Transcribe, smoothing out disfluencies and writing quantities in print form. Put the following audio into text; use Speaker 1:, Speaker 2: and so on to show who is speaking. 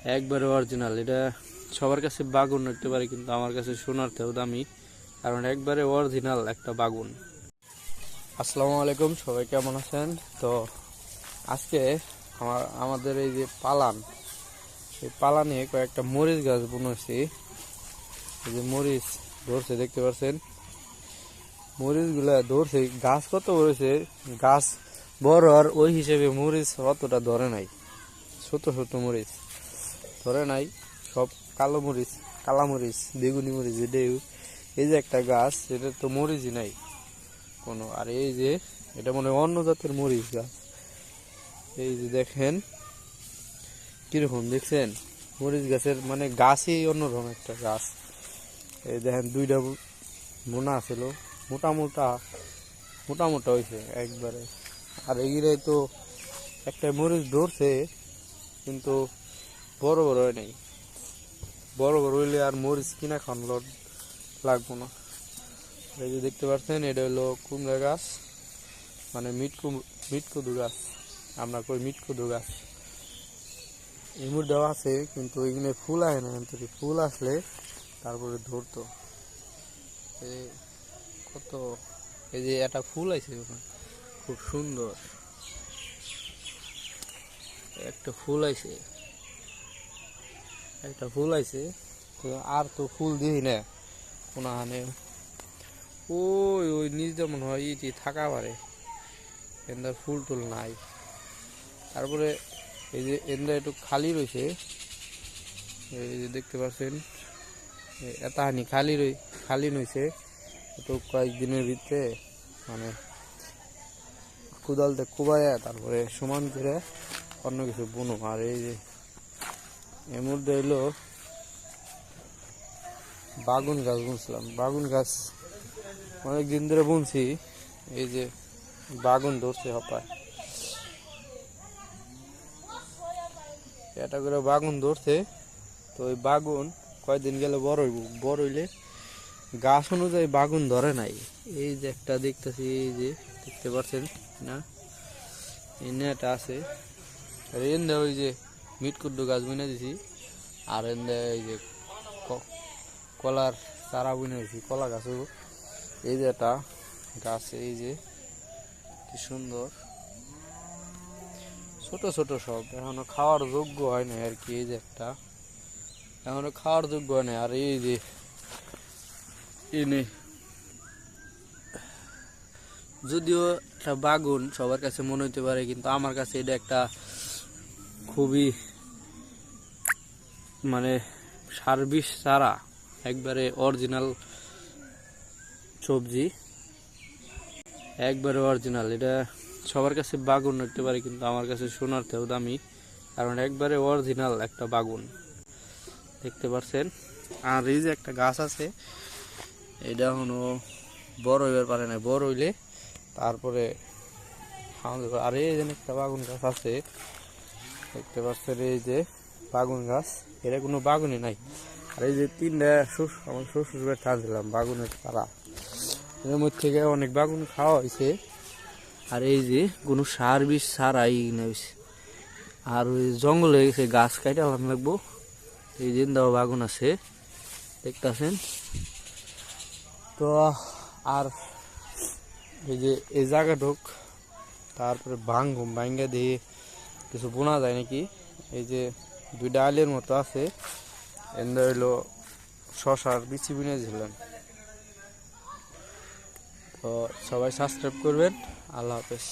Speaker 1: একবারে অরিজিনাল। এটা সবার কাছে বাগুন রাখতে পারে, কিন্তু আমার কাছে সোনার থেকেও দামি, কারণ একবারে অরিজিনাল একটা বাগুন। আসসালামু আলাইকুম, সবাই কেমন আছেন? তো আজকে আমাদের এই যে পালান, এই পালানে কয়েকটা মরিচ গাছ বুনেছি। এই যে মরিচ ধরছে, দেখতে পাচ্ছেন মরিচ গুলা ধরছে। গাছ কত বড়ছে, গাছ বড় আর ওই হিসেবে মরিচ অতটা ধরে নাই। ছোট ছোট মরিচ ধরে নাই, সব কালো মরিচ, কালা মরিচ, বেগুনি মরিচ। এই যে একটা গাছ, এটা তো মরিচই নাই কোনো। আর এই যে এটা মনে হয় অন্য জাতের মরিচ গাছ। এই যে দেখেন কিরকম, দেখছেন মরিচ গাছের মানে গাছই অন্যরকম একটা গাছ। এই দেখেন দুইটা মোনা ছিল, মোটা মোটা মোটা মোটা হয়েছে একবারে। আর এগিয়ে তো একটা মরিচ ধরছে, কিন্তু বড় বড় হয় নাই। বড় বড় হইলে আর মরিচ কিনা খান লাগবো না। এই যে দেখতে পাচ্ছেন, এটা হলো কুমড়া গাছ, মানে মিটকুদু গাছ, আমরা কই মিটকুদু গাছ। ইমুর দেওয়া আছে, কিন্তু এখানে ফুল আসে না। ফুল আসলে তারপরে ধরতো। কত এই যে একটা ফুল আছে, খুব সুন্দর একটা ফুল আছে, একটা ফুল আছে। আর তো ফুল দিই না কোনখানে। ওই ওই নিজ যেমন হয় ইটি থাকা পারে, এন্দার ফুল টুল নাই। তারপরে এই যে এন্দা একটু খালি রয়েছে, এই যে দেখতে পাচ্ছেন এতখানি খালি রয়েছে। তো কয়েকদিনের ভিতরে মানে কোদালতে কোবাইয়া তারপরে সমান করে অন্য কিছু বুনো। আর এই যে এর মধ্যে হইলো বাগুন গাছ বুনছিলাম। বাগুন গাছ অনেকদিন ধরে বুনছি। এই যে বাগুন ধরছে হপায়, এটা করে বাগুন ধরছে। তো ওই বাগুন কয়েকদিন গেলে বড় হইব, বড় হইলে গাছ অনুযায়ী বাগুন ধরে নাই। এই যে একটা দেখতেছি, এই যে দেখতে পাচ্ছেন না, এই নেট আছে। আর এন্দা ওই যে মিটকুদ্দু গাছ বুনে দিছি। আর এন্দা এই যে কলার চারা বুনে দিছি, কলা গাছও। এই যে একটা গাছ, এই যে কি সুন্দর, ছোট ছোট সব, এখনো খাওয়ার যোগ্য হয় না আর কি। এই যে একটা এখনো খাওয়ার যোগ্য হয় না। আর এই যে এনে যদিও একটা বাগুন সবার কাছে মনে হতে পারে, কিন্তু আমার কাছে এটা একটা খুবই মানে সার্ভিস ছাড়া একবারে অরিজিনাল সবজি, একবারে অরিজিনাল। এটা সবার কাছে বাগুন রাখতে পারে, কিন্তু আমার কাছে সোনার থেকেও দামি, কারণ একবারে অরিজিনাল একটা বাগুন। দেখতে পাচ্ছেন। আর এই যে একটা গাছ আছে, এটা এখনো বড় হইবার পারে না, বড় হইলে তারপরে খাওয়া। আর এই যে একটা বাগুন গাছ আছে, দেখতে পাচ্ছেন এই যে বাগুন গাছ, এটা কোনো বাগুনই নাই। আর এই যে তিনটা আমার শ্বশুর বাড়ি টানছিলাম বাগুনের চারা, এর মধ্যে থেকে অনেক বাগুন খাওয়া হয়েছে। আর এই যে কোনো সার বিষ ছাড়াই হয়েছে। আর ওই জঙ্গল হয়ে গেছে, গাছ কাটা আলাম লাগবো। এই যে দাও বাগুন আছে, দেখতেছেন তো। আর এই যে এই জায়গা ঢোক, তারপরে ভাঙ্গা দিয়ে কিছু বোনা যায় নাকি। এই যে দুইটা আলের মতো আছে, এন্দা হইলো শশার বিচি বুনে দিলাম। তো সবাই সাবস্ক্রাইব করবেন। আল্লাহ হাফেজ।